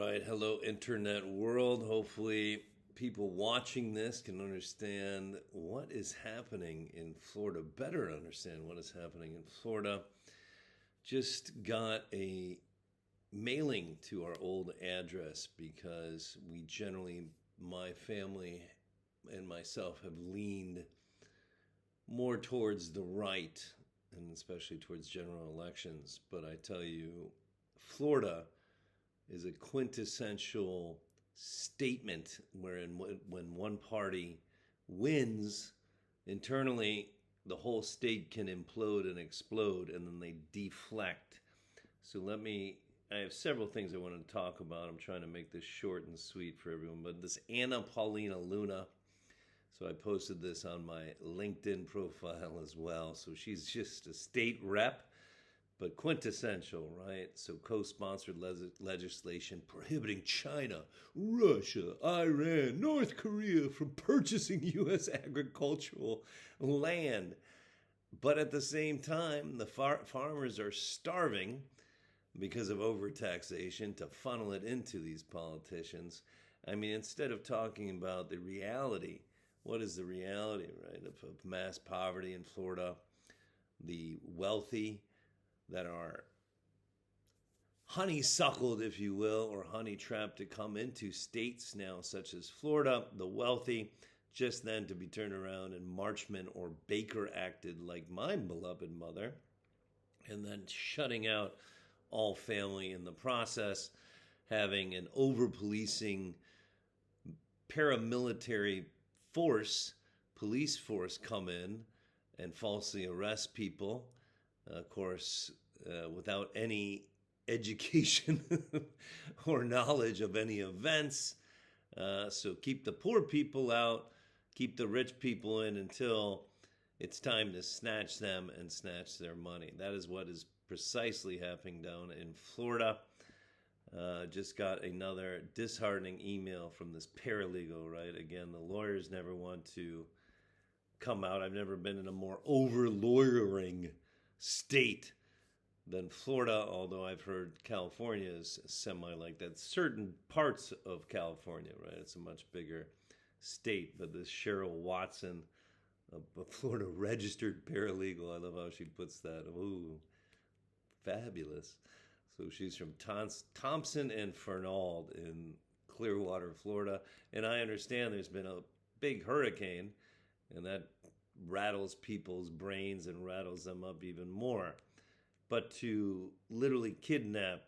right. Hello, internet world. Hopefully, people watching this can understand what is happening in Florida, better understand what is happening in Florida. Just got a mailing to our old address because we generally, my family and myself, have leaned more towards the right and especially towards general elections. But I tell you, Florida is a quintessential statement wherein when one party wins internally, the whole state can implode and explode, and then they deflect. So I have several things I want to talk about. I'm trying to make this short and sweet for everyone, but this Anna Paulina Luna. So I posted this on my LinkedIn profile as well. So she's just a state rep, but quintessential, right? So co-sponsored legislation prohibiting China, Russia, Iran, North Korea from purchasing U.S. agricultural land. But at the same time, the farmers are starving because of overtaxation to funnel it into these politicians. I mean, instead of talking about the reality, what is the reality, right, of mass poverty in Florida, the wealthy that are honeysuckled, if you will, or honey trapped to come into states now, such as Florida, the wealthy, just then to be turned around and Marchman or Baker acted like my beloved mother, and then shutting out all family in the process, having an over-policing paramilitary police force come in and falsely arrest people, of course, without any education or knowledge of any events. So keep the poor people out, keep the rich people in until it's time to snatch them and snatch their money. That is what is precisely happening down in Florida. Just got another disheartening email from this paralegal, right? Again, the lawyers never want to come out. I've never been in a more over-lawyering state than Florida, although I've heard California is semi like that. Certain parts of California, right? It's a much bigger state. But this Cheryl Watson, a Florida registered paralegal, I love how she puts that. Ooh, fabulous. So she's from Thompson and Fernald in Clearwater, Florida. And I understand there's been a big hurricane, and that rattles people's brains and rattles them up even more. But to literally kidnap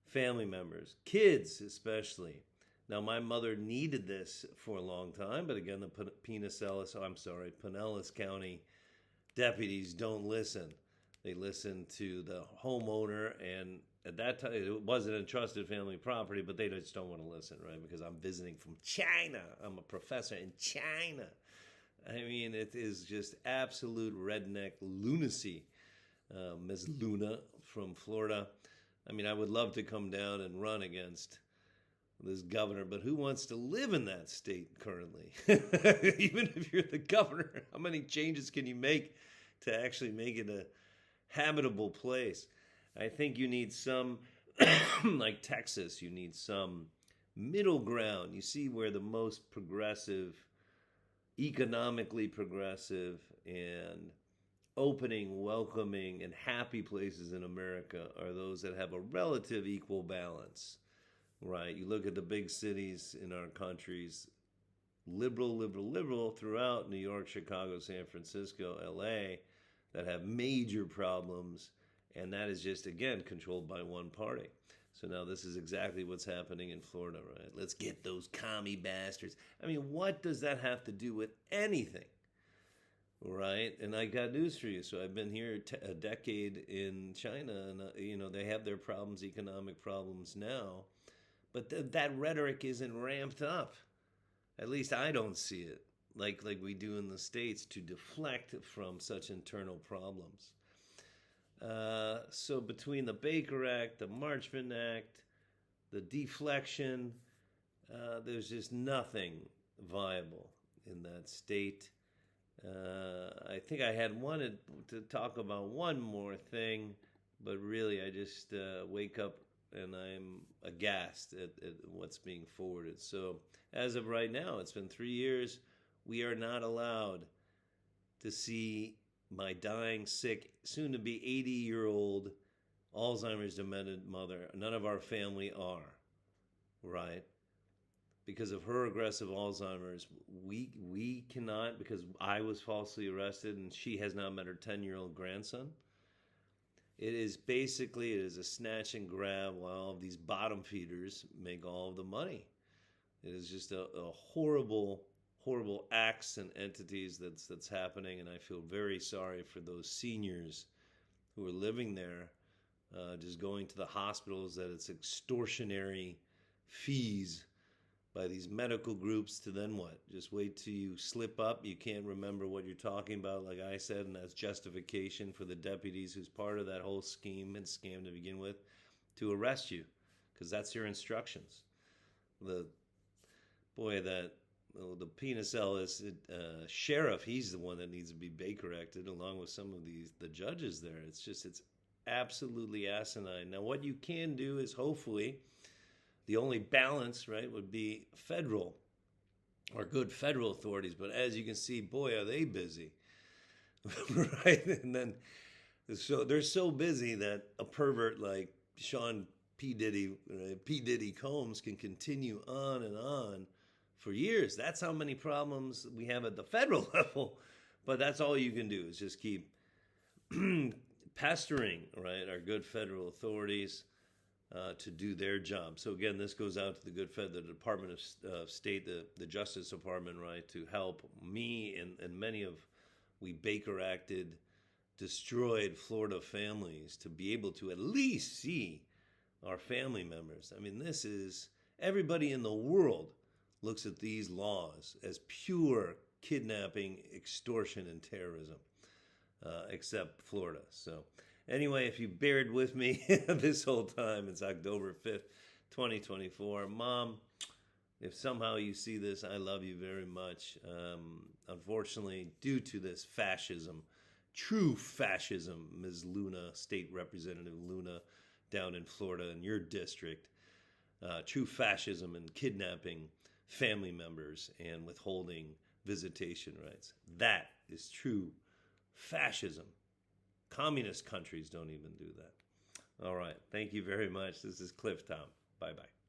family members, kids especially. Now, my mother needed this for a long time, but again, the Pinellas County deputies don't listen. They listen to the homeowner, and at that time, it wasn't entrusted family property, but they just don't want to listen, right? Because I'm visiting from China. I'm a professor in China. I mean, it is just absolute redneck lunacy. Ms. Luna from Florida. I mean, I would love to come down and run against this governor, but who wants to live in that state currently? Even if you're the governor, how many changes can you make to actually make it a habitable place? I think you need some, like Texas, you need some middle ground. You see where the most progressive, economically progressive, and opening, welcoming, and happy places in America are those that have a relative equal balance, right? You look at the big cities in our countries, liberal throughout New York, Chicago, San Francisco, LA, that have major problems, and that is just, again, controlled by one party. So now this is exactly what's happening in Florida, right? Let's get those commie bastards. I mean, what does that have to do with anything? Right, and I got news for you. So I've been here a decade in China, and they have their problems, economic problems now, but that rhetoric isn't ramped up. At least I don't see it like we do in the States to deflect from such internal problems. So between the Baker Act, the Marchman Act, the deflection, there's just nothing viable in that state. I think I had wanted to talk about one more thing, but really I just wake up and I'm aghast at what's being forwarded. So as of right now, it's been 3 years. We are not allowed to see my dying, sick, soon to be 80-year-old Alzheimer's demented mother. None of our family are, right? Because of her aggressive Alzheimer's, we cannot, because I was falsely arrested and she has now met her 10-year-old grandson. It is a snatch and grab while all of these bottom feeders make all of the money. It is just a horrible, horrible acts and entities that's happening, and I feel very sorry for those seniors who are living there, just going to the hospitals that it's extortionary fees by these medical groups to then what? Just wait till you slip up. You can't remember what you're talking about, like I said, and that's justification for the deputies who's part of that whole scheme and scam to begin with to arrest you, because that's your instructions. The Pinellas sheriff, he's the one that needs to be Baker-acted along with some of the judges there. It's absolutely asinine. Now, what you can do is hopefully the only balance, right, would be federal or good federal authorities. But as you can see, boy, are they busy, right? And then so they're so busy that a pervert like Sean P. Diddy Combs can continue on and on for years. That's how many problems we have at the federal level. But that's all you can do is just keep pestering, right, our good federal authorities to do their job. So again, this goes out to the Department of State, the Justice Department, right, to help me and many of we Baker-acted, destroyed Florida families to be able to at least see our family members. I mean, this is, everybody in the world looks at these laws as pure kidnapping, extortion, and terrorism, except Florida. So anyway, if you bared with me this whole time, it's October 5th, 2024. Mom, if somehow you see this, I love you very much. Unfortunately, due to this fascism, true fascism, Ms. Luna, State Representative Luna, down in Florida in your district, true fascism and kidnapping family members and withholding visitation rights. That is true fascism. Communist countries don't even do that. All right. Thank you very much. This is Cliff Tom. Bye-bye.